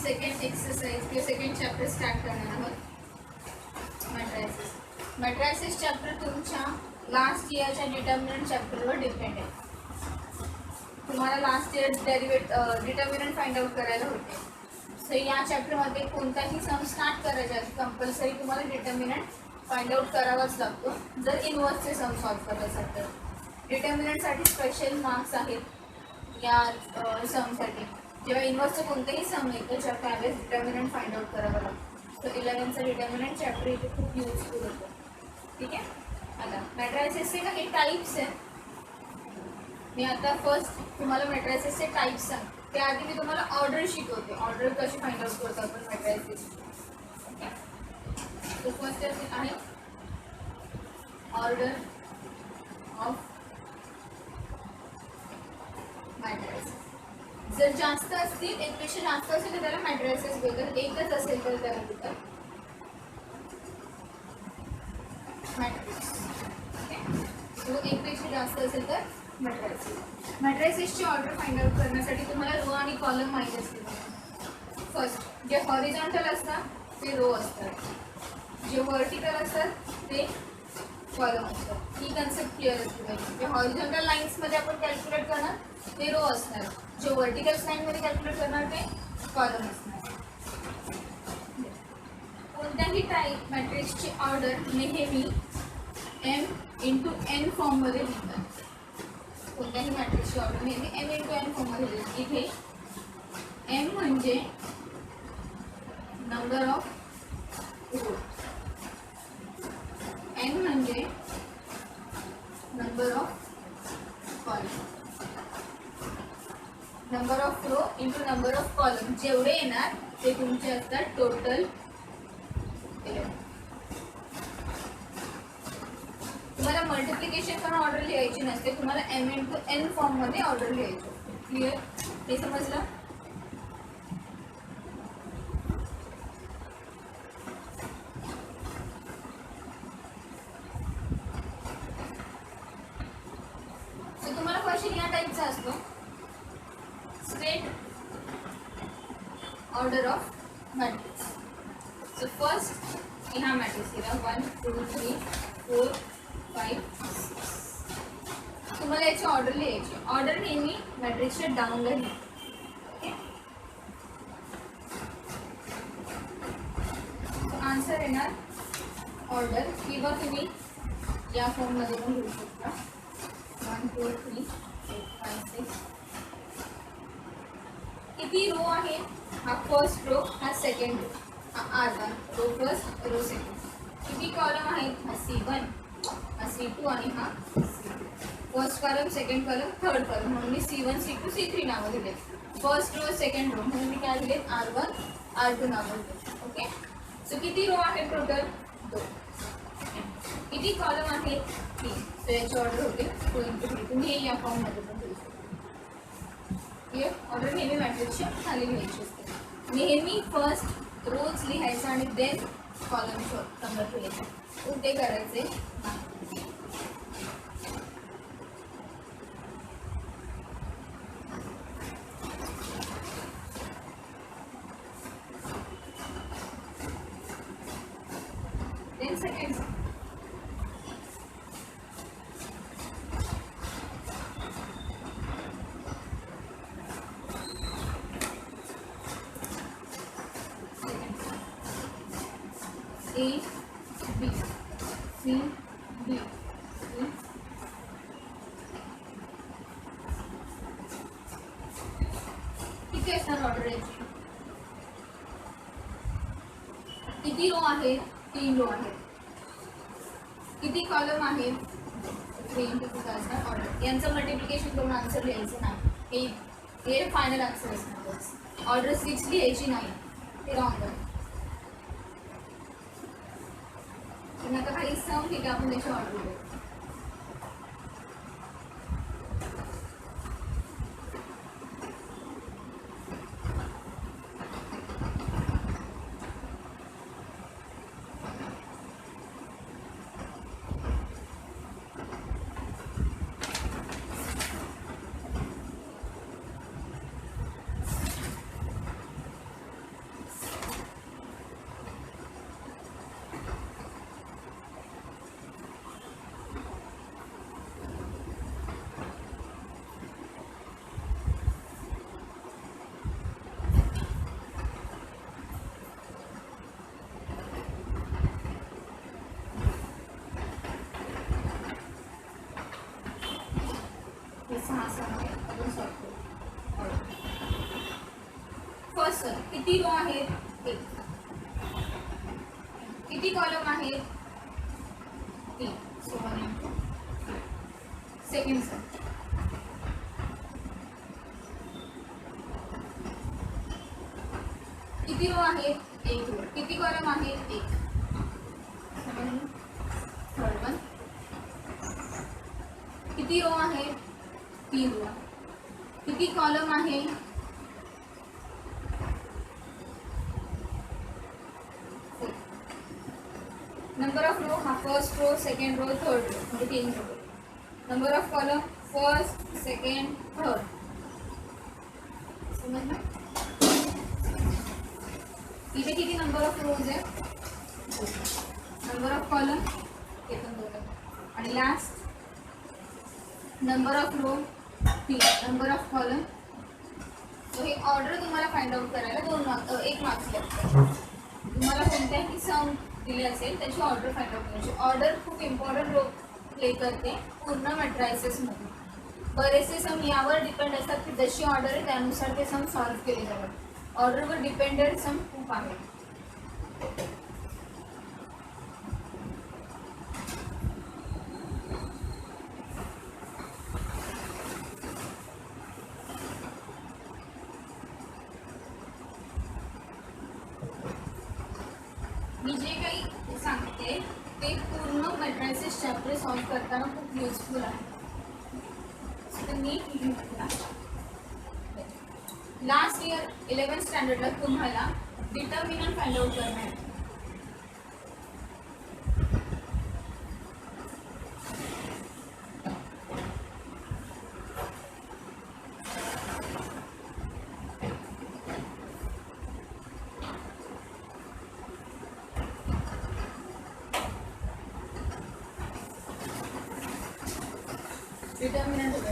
Second exercise किंवा second chapter start करणार आहोत. मॅट्रायसिस. मॅट्रायसिस चॅप्टर तुमच्या लास्ट इयरच्या डिटर्मिनंट चॅप्टरवर डिपेंड आहे. तुम्हाला last year determinant find out करायला होते. सो या चॅप्टरमध्ये कोणताही सम स्टार्ट करायचा कंपल्सरी तुम्हाला डिटर्मिनंट फाइंड आउट करावाच लागतो जर इनवर्सचे सम सॉल्व करायचं तर. डिटर्मिनंटसाठी स्पेशल मार्क्स आहेत या समसाठी. जेव्हा इनवर्सचं कोणतेही सम येतं ज्या त्यावेळेस डिटर्मिनंट फाइंड आउट करावं लागतं. सो 11चा डिटर्मिनंट चॅप्टर इथे खूप युजफुल होतं. ठीक आहे. आता मॅट्रायसिसचे काही टाईप्स आहेत. मी आता फर्स्ट तुम्हाला मॅट्रायसिसचे टाईप्स सांगते. त्याआधी मी तुम्हाला ऑर्डर शिकवते. ऑर्डर कशी फाइंड आउट करतो आपण मॅट्रायसिस. तो फर्स्ट आहे ऑर्डर ऑफ मॅट्रायसिस. जर जास्त असतील एकपेक्षा जास्त असेल तर त्याला मॅट्रायसिस बोलतात. एकच असेल तर त्याला बोलतात मॅट्रिक्स. एकपेक्षा जास्त असेल तर मॅट्रायसिस. मॅट्रायसिसची ऑर्डर फाइंड आउट करण्यासाठी तुम्हाला रो आणि कॉलम माहीत असतील. फर्स्ट जे हॉरिझॉन्टल असतात ते रो असतात, जे व्हर्टिकल असतात ते कॉलम असतात. ही कन्सेप्ट क्लिअर असते पाहिजे. जे हॉरिझॉन्टल लाईन्समध्ये आपण कॅल्क्युलेट करणार ते रो असणार, जे व्हर्टिकल लाईनमध्ये कॅल्क्युलेट करणार ते कॉलम असणार. कोणत्याही टाईप मॅट्रिक्सची ऑर्डर नेहमी m इंटू n फॉर्ममध्ये लिहितात. कोणत्याही मॅट्रिक्सची ऑर्डर नेहमी m इंटू n फॉर्ममध्ये लिहितात. इथे m म्हणजे नंबर ऑफ रो, n म्हणजे number of column. Number of row into number of column जेवढे येणार ते तुमचे असतात टोटल 11. तुम्हाला मल्टिप्लिकेशन पण ऑर्डर लिहायची नसते. तुम्हाला m इंटू n फॉर्ममध्ये ऑर्डर लिहायची. क्लिअर? हे समजलं? सो तुम्हाला क्वेश्चन या टाईपचा असतो. Straight order of matrix. So first ह्या मॅट्रिक्स दिला 1 2 3 4 5 6. तुम्हाला याची ऑर्डर लिहायची. ऑर्डर नेहमी मॅट्रिक्सच्या डाऊनला लिहा. ओके. आन्सर येणार ऑर्डर किंवा तुम्ही या फॉर्ममध्ये पण लिहू शकता 1 2 3 4 5 6. किती रो आहे? हा फर्स्ट रो, हा सेकंड रो, हा R1 row first row second. किती कॉलम आहेत? हा C1, हा C2 आणि हा C3. First column, second column, third column म्हणून मी C1 C2 C3 नावं दिले. फर्स्ट रो सेकंड रो म्हणून मी काय दिले R1 R2 नावं दिले. ओके. सो किती रो आहेत टोटल? 2. किती कॉलम आहेत? 3. सो याची ऑर्डर होते 2 इंटू 3. तुम्ही या फॉर्ममध्ये पण लिहू शकता. क्लिअर? ऑर्डर नेहमी मॅट्रिक्सच्या खाली लिहायची असते. नेहमी फर्स्ट रोज लिहायचं आणि देन कॉलम कन्वर्ट लिहायचं. उलटे करायचे नाही. Then second A B C D E. किती असणार ऑर्डर याची? किती रो आहेत? 3 रो आहेत. किती कॉलम आहेत? 3 इंटू 2 असणार ऑर्डर. यांचं मल्टिप्लिकेशन करून आन्सर लिहायचं नाही. हे फायनल आन्सर असणार. ऑर्डर 6 लिहायची नाही, ते रॉंग आहे. आता काही सम ठीक आहे आपण त्याची ऑर्डर देऊ. इथे 6 सम आहे. अजून सॉल्व करू. फर्स्ट सम किती रो आहेत? 1. किती कॉलम आहेत? 3. So 1 into 3. सेकंड सम किती रो आहेत? 1 रो. किती कॉलम आहेत? 1. थर्ड वन किती रो आहेत? 3 रो. किती कॉलम आहे? नंबर ऑफ रो हा first row, second row, third row म्हणजे 3 row. Number of column first, second, third. समजलं? इथे किती नंबर ऑफ रोज आहे? नंबर ऑफ कॉलम हे पण 2 आणि last number of row 3. Number of column. So हे ऑर्डर तुम्हाला फाइंड आउट करायला 1 मार्क्स लागतात. तुम्हाला कोणत्याही सम दिले असेल त्याची ऑर्डर फाइंड आउट करायची. ऑर्डर खूप इम्पॉर्टंट रोल प्ले करते पूर्ण मॅट्रायसेसमध्ये. बरेचसे सम यावर डिपेंड असतात की जशी ऑर्डर आहे त्यानुसार ते सम सॉल्व्ह केले जातात. ऑर्डरवर डिपेंडेड सम खूप आहे. मी जे काही सांगते ते पूर्ण मॅट्रायसेस चॅप्टर सॉल्व्ह करताना खूप युजफुल आहे. तर मी लास्ट इयर 11th स्टँडर्डला तुम्हाला डिटर्मिनंट फाइंड आउट करणार आहे.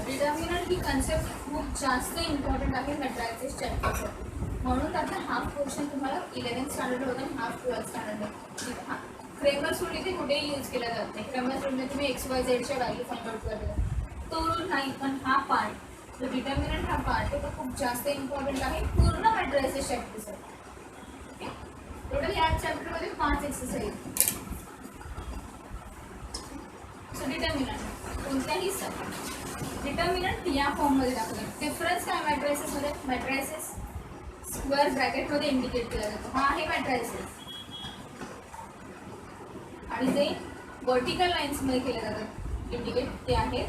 डिटर्मिनंट ही कन्सेप्ट खूप जास्त इम्पॉर्टंट आहे मॅट्रायसेस चॅप्टरसाठी. म्हणून त्याचा हाफ पोर्शन तुम्हाला 11th स्टँडर्ड होता आणि half 12th standard. Cramer's rule इथे कुठेही यूज केला जात नाही. क्रेमर्स रूलमध्ये तुम्ही XYZच्या व्हॅल्यू फाइंड आउट करता. तो रूल नाही, पण हा पार्ट जो डिटर्मिनंट हा पार्ट आहे तो खूप जास्त इम्पॉर्टंट आहे पूर्ण मॅट्रायसेस चॅप्टरसाठी. टोटल या चॅप्टरमध्ये 5 एक्सरसाइज. सो डिटर्मिनंट कोणत्याही डिटर्मिनंट या फॉर्ममध्ये दाखवले. डिफरन्स काय मॅट्रायसेसमध्ये? मॅट्रायसेस स्क्वेअर ब्रॅकेटमध्ये इंडिकेट केला जातो. हा आहे मॅट्रायसेस आणि जे वर्टिकल लाईन्समध्ये केले जातात इंडिकेट ते आहे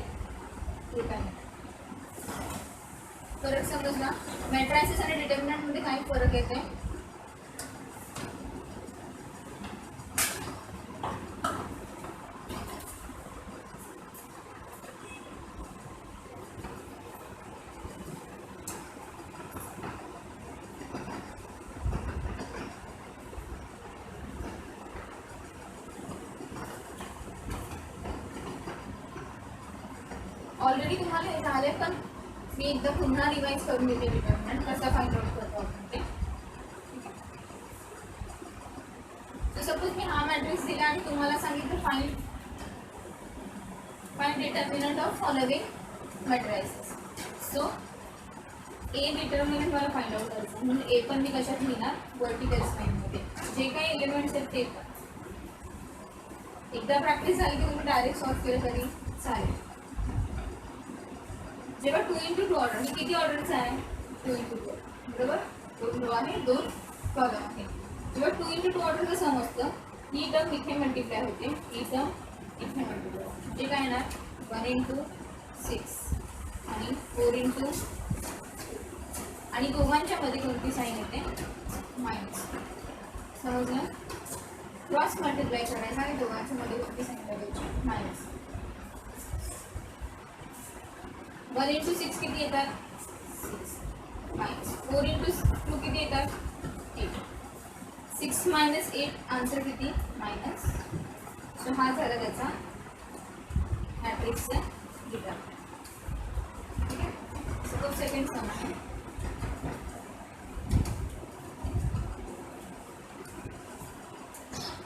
डिटर्मिनंट. फरक समजला? मॅट्रायसेस आणि डिटर्मिनंटमध्ये काय फरक येते? ऑलरेडी तुम्हाला हे झाले, पण मी एकदा पुन्हा रिवाइज करून देते डिटर्मिनंट कसा फाइंड आउट करतो आपण ते. तर सपोज मी हा मॅट्रिक्स दिला आणि तुम्हाला सांगितलं find determinant of following matrices. So A determinant मला फाइंड आउट करायचं म्हणून ए पण मी कशात लिहिणार? वर्टिकल लाईनमध्ये. जे काही एलिमेंट्स आहेत ते पण एकदा प्रॅक्टिस झाली की तुम्ही डायरेक्ट सॉल्व्ह केलं तरी चालेल. जेव्हा 2 into 2 ऑर्डर, ही किती ऑर्डरचा आहे? 2 into 2 बरोबर. 2 रो आहे, 2 कॉलम आहे. जेव्हा 2 into 2 ऑर्डरचं सम असतं ही टर्म इथे मल्टिप्लाय होते, ही टर्म इथे मल्टिप्लाय होते. म्हणजे काय येणार? 1 into 6 आणि 4 into आणि दोघांच्या मध्ये कोणती साईन येते? मायनस. समजलं? क्रॉस मल्टिप्लाय करायचा आणि दोघांच्या मध्ये कोणती साईन लावायची? मायनस. 1 into 6 किती येतात? 6 मायनस 4 into 2 किती येतात? 8. 6 minus 8 आन्सर किती? मायनस. सो हा झाला त्याचा मॅट्रिक्सचा डिटर्मिनंट. ठीक आहे. सो तो सेकंड सम आहे.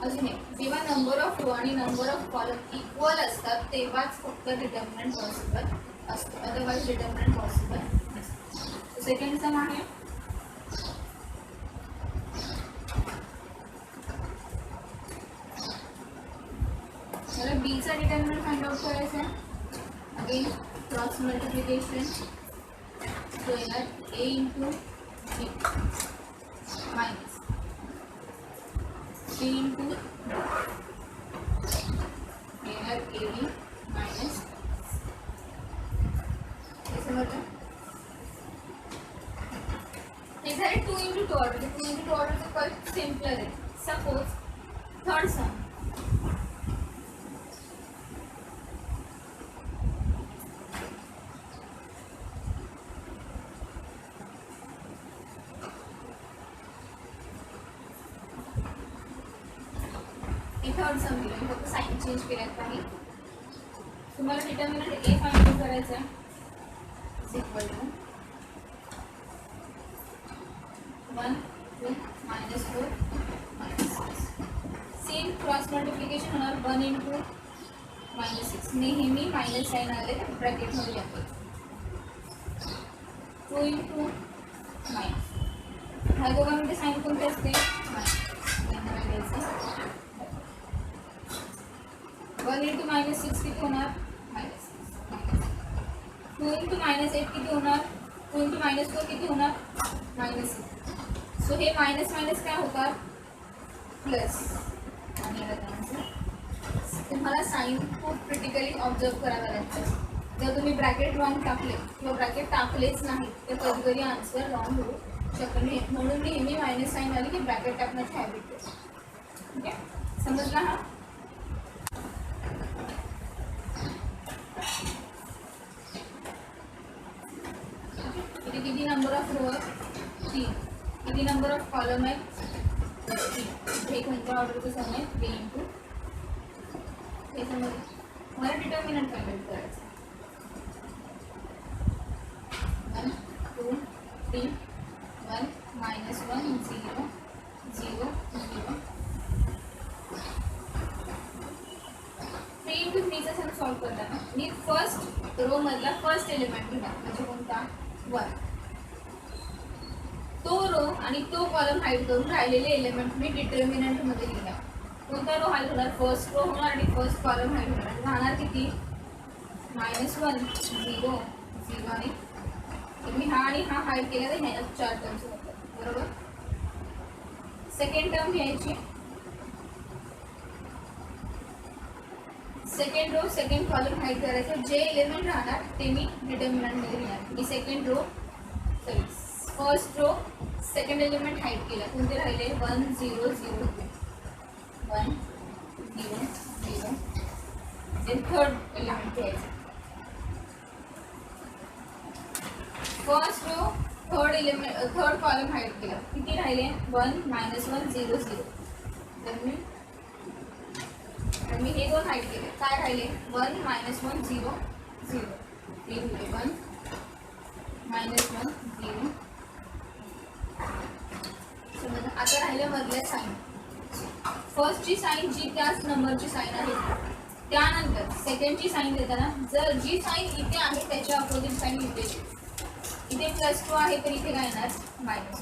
अजून एक, जेव्हा नंबर ऑफ रो आणि नंबर ऑफ कॉलम इक्वल असतात तेव्हाच फक्त डिटर्मिनंट पॉसिबल असतो, अदरवाईज डिटर्मिनंट पॉसिबल नसतो. सेकंड सम आहे मला बीचा डिटर्मिनंट फाइंड आउट करायचा आहे. अगेन क्रॉस मल्टिप्लिकेशन, सो येणार ए इंटू बी मायनस सी इंटू येणार ए बी मायनस. हे झाले 2 into 2 ऑर्डर. 2 into 2 ऑर्डरचं क्वालिटी सिम्पलर आहे. सपोज थर्ड सम थर्ड सम दिलं, फक्त साइन चेंज केल्यात काही. तुम्हाला डिटर्मिनंट ए फाइंड आउट करायचं आहे. Is equal to 1 2 minus 4 minus 6. Same cross multiplication होणार 1 इंटू मायनस 6. नेहमी मायनस साइन आले ब्रॅकेटमध्ये जाते. 2 इंटू मायनस, ह्या दोघांमध्ये साइन कोणते असते? मायनस. 1 इंटू मायनस 6 किती होणार? मायनस 6. 2 इंटू मायनस 8 किती होणार? 2 इंटू मायनस 4 किती होणार? मायनस 6. सो हे मायनस मायनस काय होतात? प्लस. आणि तुम्हाला साइन खूप क्रिटिकली ऑब्झर्व करावं लागतं. जर तुम्ही ब्रॅकेट रॉंग टाकले किंवा ब्रॅकेट टाकलेच नाही तर कधी कधी आन्सर रॉंग होऊ शकत नाही. म्हणून नेहमी मायनस साइन आली की ब्रॅकेट टाकण्याची हॅबिट आहे. ठीक आहे, समजला हा? किती नंबर ऑफ रो आहे? 3. किती नंबर ऑफ कॉलम आहे? 3. हे कोणत्या ऑर्डरचं सम आहे? 3 इंटू हे समजलं. मला डिटर्मिनंट फाइंड आउट करायचं. 1 2 3 1 मायनस 1 0 0 0. 3 इंटू 3चा सम सॉल्व करताना मी फर्स्ट रो मधला फर्स्ट एलिमेंट घेणार, म्हणजे कोणता? 1. तो रो आणि तो कॉलम हाईड करून राहिलेले एलिमेंट मी डिटर्मिनंट मध्ये लिहिला. कोणता रो हाईड होणार? फर्स्ट रो होणार आणि फर्स्ट कॉलम हाईड होणार. राहणार किती? -1 0 0 आणि मी हा आणि हा हाईड केला तर ह्या 4 टर्म्स होतात. बरोबर. सेकंड टर्म घ्यायची. Second row second column hide करायचं. जे एलिमेंट राहणार ते मी डिटर्मिनंट मध्ये लिहिणार. मी second row sorry first row second element hide केला. कोणते राहिले? 1 0 0 1 0 0. देन थर्ड एलिमेंट घ्यायचं. First row third element third column hide केला. किती राहिले? 1 -1 0 0. तर मी हे दोन हाईड केले. काय राहिले? 1 -1 0 0. 1 -1 0. आता राहिलं मधल्या साईन. फर्स्टची साईन जी त्याच नंबरची साईन आहे, त्यानंतर सेकंडची साईन देताना जर जी साईन इथे आहे त्याच्या अपोजिट साईन इथे. इथे +2 आहे तर इथे काय येणार? -2.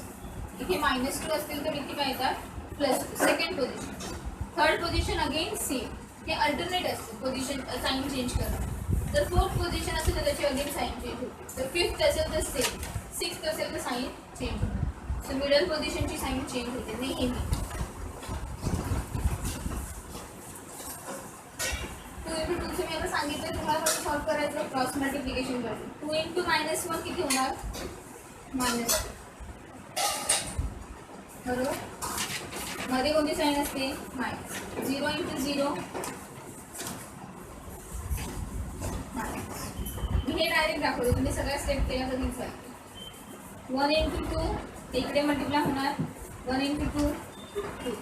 इथे -2 असतील तर इथे काय येतात? +2. Second position. Third position again same. हे अल्टरनेट असते पोझिशन साईन चेंज करणं. जर फोर्थ पोझिशन असेल तर त्याची अगेन साईन चेंज होते. जर फिफ्थ असेल तर सेम. सिक्स्थ असेल तर साईन चेंज होते. सो मिडल पोझिशनची साईन चेंज होते नेहमी. तुमचं मी आता सांगितलं तुम्हाला कसं सॉल्व करायचं. क्रॉस मल्टिप्लिकेशन करतो. 2 इंटू -1 किती होणार? -2. बरोबर. मध्ये कोणती साईन असते? मायनस. 0 into 0 minus. मी हे डायरेक्ट दाखवतो, तुम्ही सगळ्या स्टेप केल्या तर चालेल. 1 इंटू 2 इकडे मल्टिप्लाय होणार. 1 इंटू 2 2.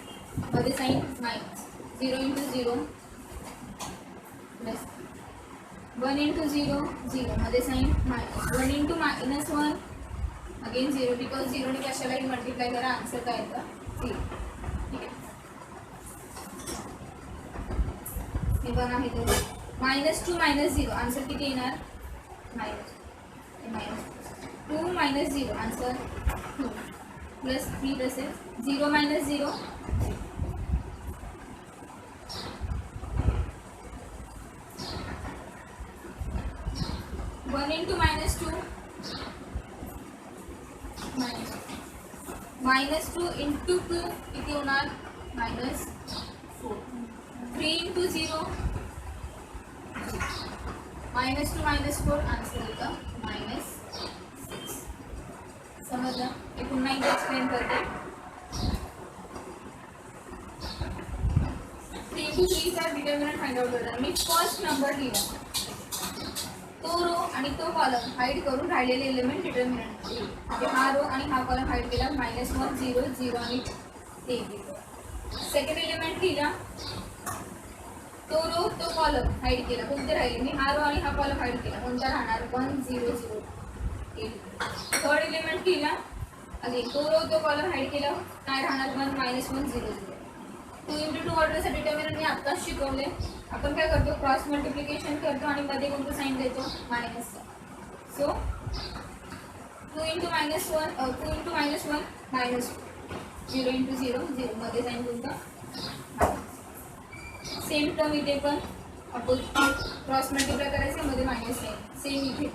मध्ये sign minus. 0 into 0 plus. 1 into 0 0. मध्ये sign minus. 1 into -1 again 0. Because 0 ने कशालाही मल्टिप्लाय करा, आन्सर काय येतं? 0. ठीक आहे. हे 1 आहे तर -2 -0 आन्सर किती येणार? 2 minus 0 answer 2 plus 3 तसेच 0 minus 0 1 into minus 2 minus 2 into 2 किती होणार minus 4 3 into 0 minus 2 minus 4 answer होता minus 6 समजलं हे पुन्हा एकदा एक्सप्लेन करते 3 to 3 चा डिटर्मिनंट फाइंड आउट करताना मी फर्स्ट नंबर लिहिला तो रो आणि तो कॉलम हाईड करून राहिलेले एलिमेंट डिटर्मिनंट म्हणजे हा रो आणि हा कॉलम हाईड केला -1 0 0 आणि 1 सेकंड एलिमेंट लिहिला तो रो तो कॉलम हाईड केला कोणते राहिले मी हा रो आणि हा कॉलम हाईड केला कोणता राहणार 1 0 0 1 थर्ड एलिमेंट लिहिला अगेन तो रो तो कॉलम हाईड केला काय राहणार 1 -1 0 0 2 into 2 ऑर्डरचा डिटर्मिनंट मी आत्ताच शिकवले आपण काय करतो क्रॉस मल्टिप्लिकेशन करतो आणि मध्ये कोणतं साइन देतो मायनसचा सो 2 into -1 2 into -1 -2 0 into 0 0 मध्ये साइन कोणता सेम टर्म इथे पण अपोजिट क्रॉस मल्टिप्लाय करायचे मध्ये मायनस आहे सेम इथे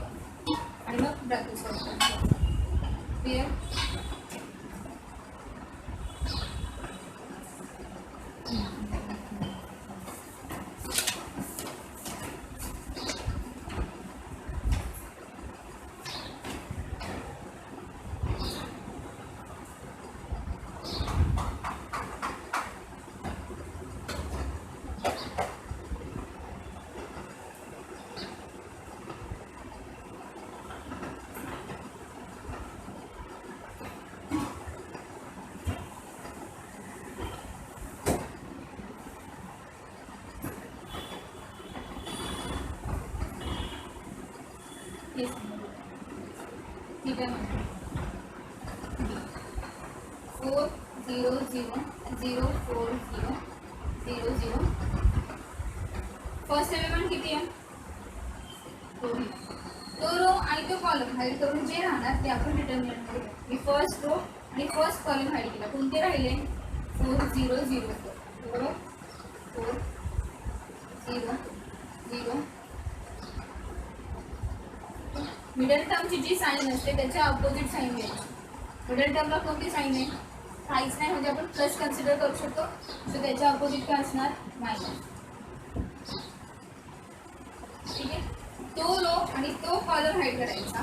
आणि मग ब्रॅकेट सॉल्व करायचं क्लियर ठीक है 4 0 0 0 4 0 0 0 फर्स्ट एलिमेंट किती आहे तो रो आणि तो कॉलम हाईड करून जे राहणार ते आपण डिटर्मिनंट करू मी फर्स्ट रो आणि फर्स्ट कॉलम हाईड केला कोणते राहिले 4 0 0 बरोबर 4 0 0 मिडल टर्मची जी साइन असते त्याच्या अपोजिट साइन घ्यायची मिडल टर्मला कोणती साइन आहे काहीच नाही म्हणजे आपण प्लस कन्सिडर करू शकतो सो त्याच्या अपोजिट काय असणार मायनस ठीक आहे तो रो आणि तो कॉलम हाईड करायचा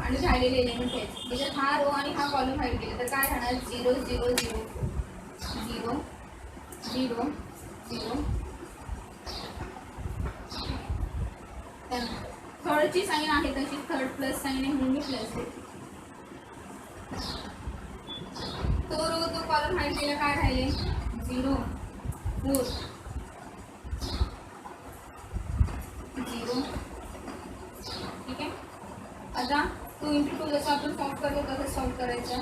आणि राहिलेले एलिमेंट घ्यायचे त्याच्यात हा रो आणि हा कॉलम हाईड केला तर काय राहणार 0 0 0 0 0 0 त्यानंतर थर्डची साइन आहे तशी थर्ड प्लस साइन आहे म्हणून मी प्लस देते तो रो तो कॉलम हाईड केला काय राहिले 0 4 0 ठीक आहे आता 2 into 2 जसं आपण सॉल्व करतो तसं सॉल्व करायचं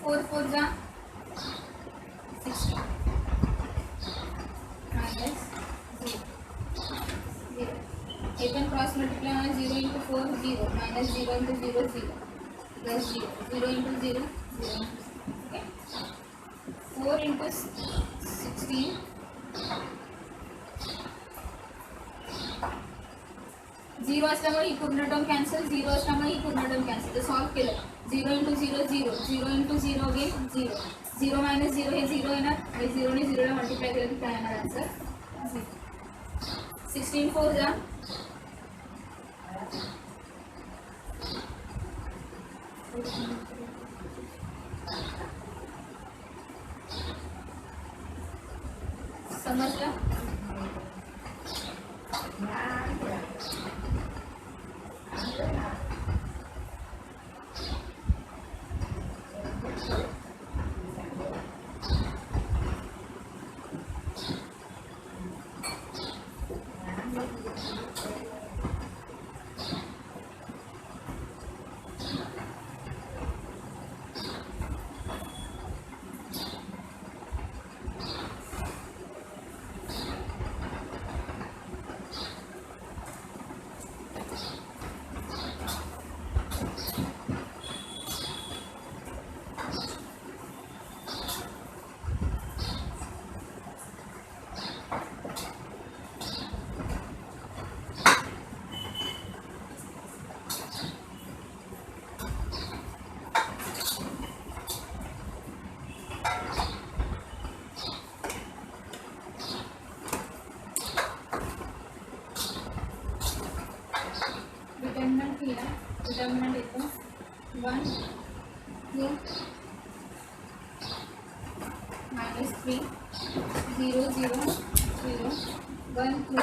4 4 जा 16 minus 0 ये पण क्रॉस मल्टिप्लाय होणार 0 into 4 0 minus 0 into 0 0 plus 0 0 into 0 0 okay 4 into 16 0 असल्यामुळे ही पूर्ण टर्म कॅन्सल 0 असल्यामुळे ही पूर्ण टर्म कॅन्सल तर सॉल्व केलं 0 into 0 0 0 into 0 अगेन 0 0 minus 0 हे 0 येणार आणि 0 ने 0 ला मल्टिप्लाय केलं की काय येणार आन्सर 16 4 जा समजलं 1 2 -3 0 0 0 1 2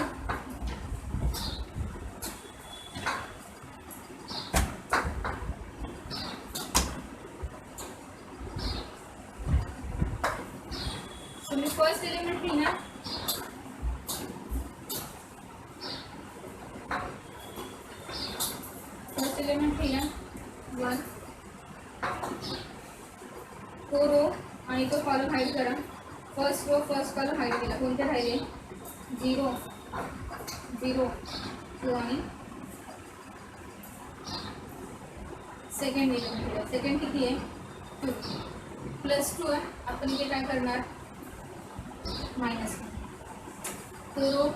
तुम्ही फर्स्ट एलिमेंट लिहिणार फर्स्ट एलिमेंट लिहिणार 1 तो रो आणि तो कॉलम हाईड करा first row first column hide केला कोणते राहिले 0 0 2 आणि सेकंड एलिमेंट केला सेकंड किती आहे 2 +2 आहे आपण इथे काय करणार मायनस तो रो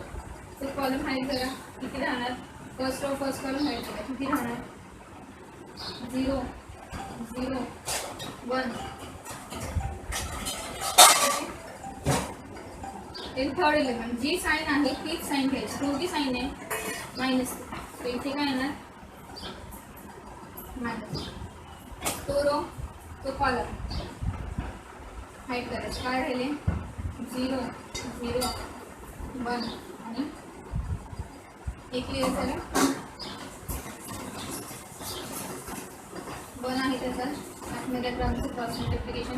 तो कॉलम हाईड करा किती राहणार first row first column hide करा किती राहणार 0 0 1 थर्ड एलिमेंट जी साइन आहे तीच साइन घ्यायची कोणती साइन आहे मायनस तर इथे काय येणार मायनस तो रो तो कॉलम हाईड करायचं काय राहिले 0 0 1 आणि एक क्लिअर झालं 1 आहे त्याचा आतमध्ये क्रमचं क्रॉस मल्टिप्लिकेशन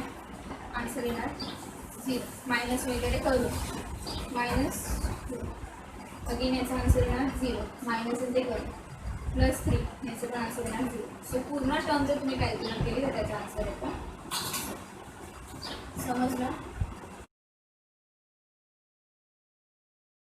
आन्सर येणार 0 मायनस वगैरे करू मायनस अगेन याचा आन्सर येणार 0 मायनस ते करू +3 याचं पण आन्सर येणार 0 सो पूर्ण टर्म जर तुम्ही कॅल्क्युलेट केली तर त्याचा आन्सर येतो समजलं